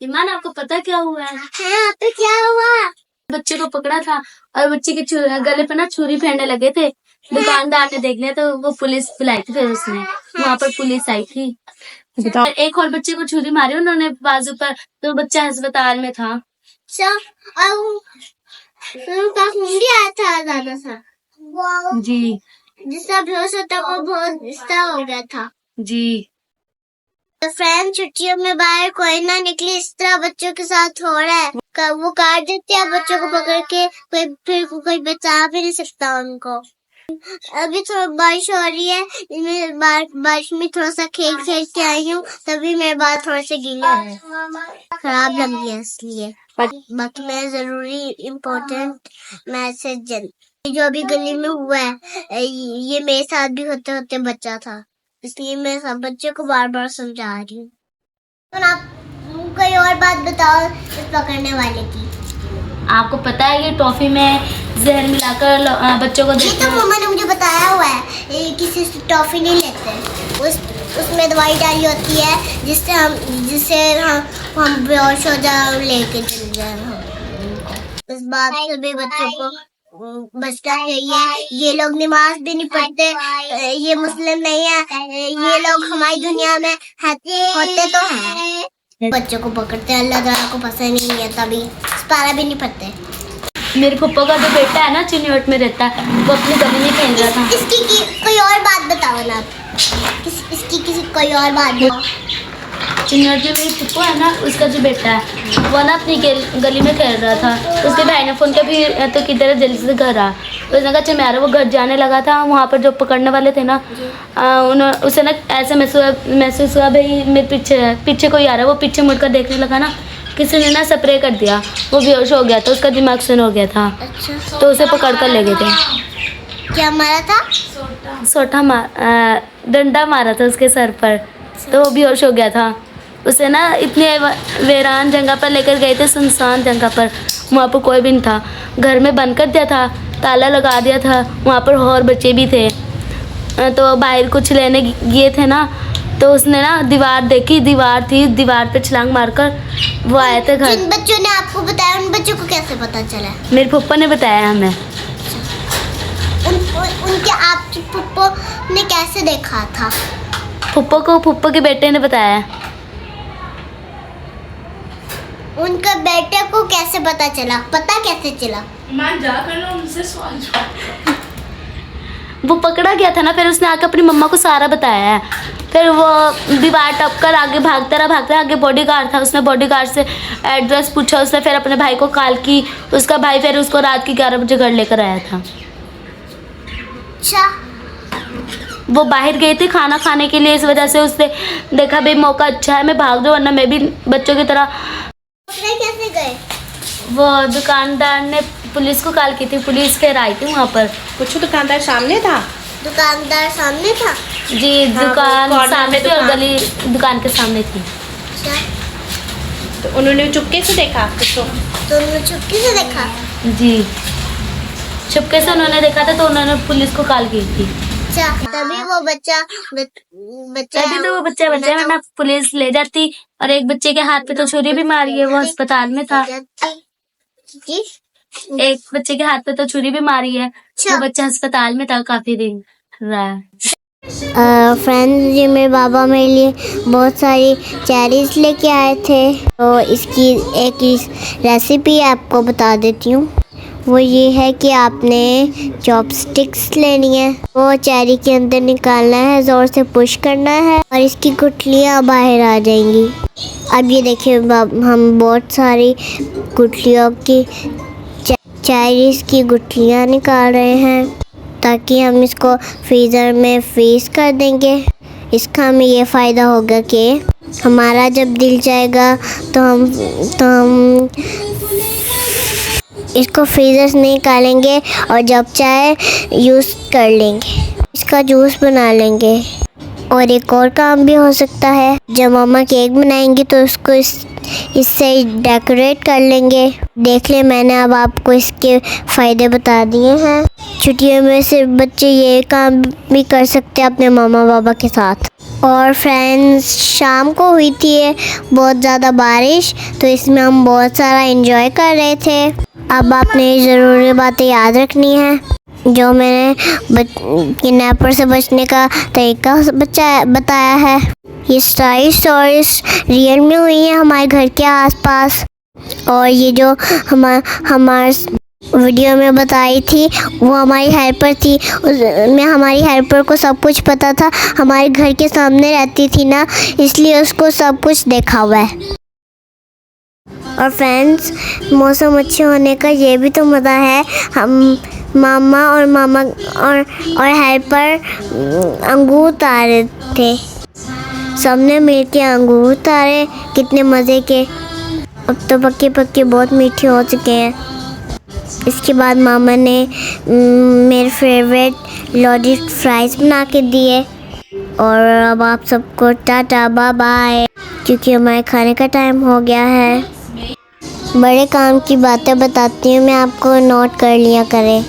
ईमान, आपको पता क्या हुआ है? हाँ, तो क्या हुआ? बच्चे को पकड़ा था और बच्चे के गले पे ना छुरी फेरने लगे थे। दुकानदार ने देख लिया तो वो पुलिस बुलाई थी। फिर उसने वहाँ पर पुलिस आई थी। एक और बच्चे को छुरी मारी उन्होंने बाजू पर, तो बच्चा अस्पताल में था। उनका खून भी आया था ज्यादा सा। जी। जिसका बेहोश होता वो बहुत गुस्सा हो गया था। जी। तो फ्रेंड, छुट्टियों में बाहर कोई ना निकले, इस तरह बच्चों के साथ हो रहा है। वो काट देते हैं बच्चों को पकड़ के, कोई बचा भी नहीं सकता उनको। अभी थोड़ा बारिश हो रही है, मैं बारिश में थोड़ा सा खेल के आई हूँ, तभी मेरे बाल थोड़े से गीले हैं, खराब लग गया इसलिए। बाकी मैं जरूरी इम्पोर्टेंट मैसेज जो अभी गली में हुआ है, ये मेरे साथ भी होते होते बच्चा था, इसलिए मैं सब बच्चों को बार बार समझा रही हूँ। तो आप कोई और बात बताओ इस पकड़ने वाले की। आपको पता है कि टॉफी में जहर मिलाकर बच्चों को ये तो मम्मा ने मुझे बताया हुआ है, किसी से टॉफी नहीं लेते, उसमें दवाई डाली होती है जिससे हम बेहोश हो जाए, लेके चल जाए। इस बात से भी बच्चों को बचना चाहिए। ये लोग नमाज भी नहीं पढ़ते, ये मुस्लिम नहीं है, ये लोग हमारी दुनिया में होते तो हैं। बच्चों को पकड़ते हैं, अल्लाह ताला को पसंद नहीं है, तभी पारा भी नहीं पढ़ते। मेरे पप्पा का जो बेटा है ना, चिन्हट में रहता है, वो अपनी गली में खेल रहा था। इसकी कोई और बात बताओ ना, इसकी किसी कोई और बात बताओ। चिन्हट में मेरी पप्पा है ना, उसका जो बेटा है वो ना अपनी गली में खेल रहा था। उसके भाई ने फोन किया, फिर तो किधर जल्दी से घर आ। उसने कहा चल, वो घर जाने लगा था। वहाँ पर जो पकड़ने वाले थे ना, उसे ना ऐसा महसूस हुआ भाई मेरे पीछे कोई आ रहा है। वो पीछे मुड़कर देखने लगा ना, किसी ने ना स्प्रे कर दिया, वो बेहोश हो गया था, उसका दिमाग सुन हो गया था। अच्छा। तो उसे पकड़ कर ले गए थे। क्या मारा था? डंडा मारा था उसके सर पर, तो वो बेहोश हो गया था। उसे ना इतने वीरान जगह पर लेकर गए थे, सुनसान जगह पर, वहाँ पर कोई भी नहीं था। घर में बंद कर दिया था, ताला लगा दिया था। वहाँ पर और बच्चे भी थे, तो बाहर कुछ लेने गए थे ना, तो उसने ना दीवार देखी, दीवार थी, दीवार पे छलांग मारकर वो आए थे घर। जिन बच्चों ने आपको बताया, उन बच्चों को कैसे पता चला? मेरे पप्पा ने बताया हमें। उनके आपके पप्पा ने कैसे देखा था? पप्पा के बेटे ने बताया। उनका बेटे को कैसे पता चला? पता कैसे चला? वो पकड़ा गया था ना, फिर उसने आकर अपनी मम्मा को सारा बताया है। फिर वो दीवार टपकर आगे भागता रहा। आगे बॉडीगार्ड था, उसने बॉडीगार्ड से एड्रेस पूछा। उसने फिर अपने भाई को कॉल की, उसका भाई फिर उसको रात की 11 बजे घर लेकर आया था। अच्छा। वो बाहर गए थे खाना खाने के लिए, इस वजह से उसने देखा भाई मौका अच्छा है, मैं भाग जाऊँ, वरना मैं भी बच्चों की तरह। कैसे गए? वो दुकानदार ने पुलिस को कॉल की थी, पुलिस फिर आई थी वहाँ पर। कुछ दुकानदार सामने था? दुकानदार सामने था? जी, दुकान सामने थी और गली दुकान के सामने थी। अच्छा। तो उन्होंने चुपके से देखा आपको? तो उन्होंने चुपके से देखा? जी, चुपके से उन्होंने देखा था, तो उन्होंने पुलिस को कॉल की थी। अच्छा, तभी वो बच्चा तभी तो वो बच्चा बचा, वरना पुलिस ले जाती। और एक बच्चे के हाथ पे तो छुरी भी मारी है, वो अस्पताल में था। जी? एक बच्चे के हाथ पे तो छुरी भी मारी है, वो बच्चा अस्पताल में था, काफी दिन रहा है। फ्रेंड्स, जी मेरे बाबा मेरे लिए बहुत सारी चेरीज लेके आए थे, तो इसकी एक रेसिपी आपको बता देती हूँ। वो ये है कि आपने चॉपस्टिक्स लेनी है, वो चेरी के अंदर निकालना है, ज़ोर से पुश करना है और इसकी गुठलियाँ बाहर आ जाएंगी। अब ये देखिए, हम बहुत सारी गुठलियों की चेरीज की गुठलियाँ निकाल रहे हैं, ताकि हम इसको फ्रीज़र में फ्रीज़ कर देंगे। इसका हमें ये फ़ायदा होगा कि हमारा जब दिल चाहेगा तो हम इसको फ्रीज़र से निकालेंगे और जब चाहे यूज़ कर लेंगे, इसका जूस बना लेंगे। और एक और काम भी हो सकता है, जब मम्मा केक बनाएंगी तो उसको इससे डेकोरेट कर लेंगे। देख ले, मैंने अब आपको इसके फ़ायदे बता दिए हैं। छुट्टियों में सिर्फ बच्चे ये काम भी कर सकते हैं अपने मामा बाबा के साथ। और फ्रेंड्स शाम को हुई थी बहुत ज़्यादा बारिश, तो इसमें हम बहुत सारा एंजॉय कर रहे थे। अब आपने ज़रूरी बातें याद रखनी है, जो मैंने किडनैपर से बचने का तरीका बताया है। ये सारी स्टोरीज रियल में हुई हैं हमारे घर के आसपास, और ये जो हमारे वीडियो में बताई थी वो हमारी हेल्पर थी। उसमें हमारी हेल्पर को सब कुछ पता था, हमारे घर के सामने रहती थी ना, इसलिए उसको सब कुछ देखा हुआ है। और फ्रेंड्स, मौसम अच्छे होने का ये भी तो मज़ा है। हम मामा और हेल्पर अंगूर उतार रहे थे, सबने मिलके अंगूर उतारे, कितने मज़े के। अब तो पक्के पक्के बहुत मीठे हो चुके हैं। इसके बाद मामा ने मेरे फेवरेट लॉलीपॉप फ्राइज़ बना के दिए। और अब आप सबको टाटा बाय बाय, क्योंकि हमारे खाने का टाइम हो गया है। बड़े काम की बातें बताती हूँ मैं आपको, नोट कर लिया करें।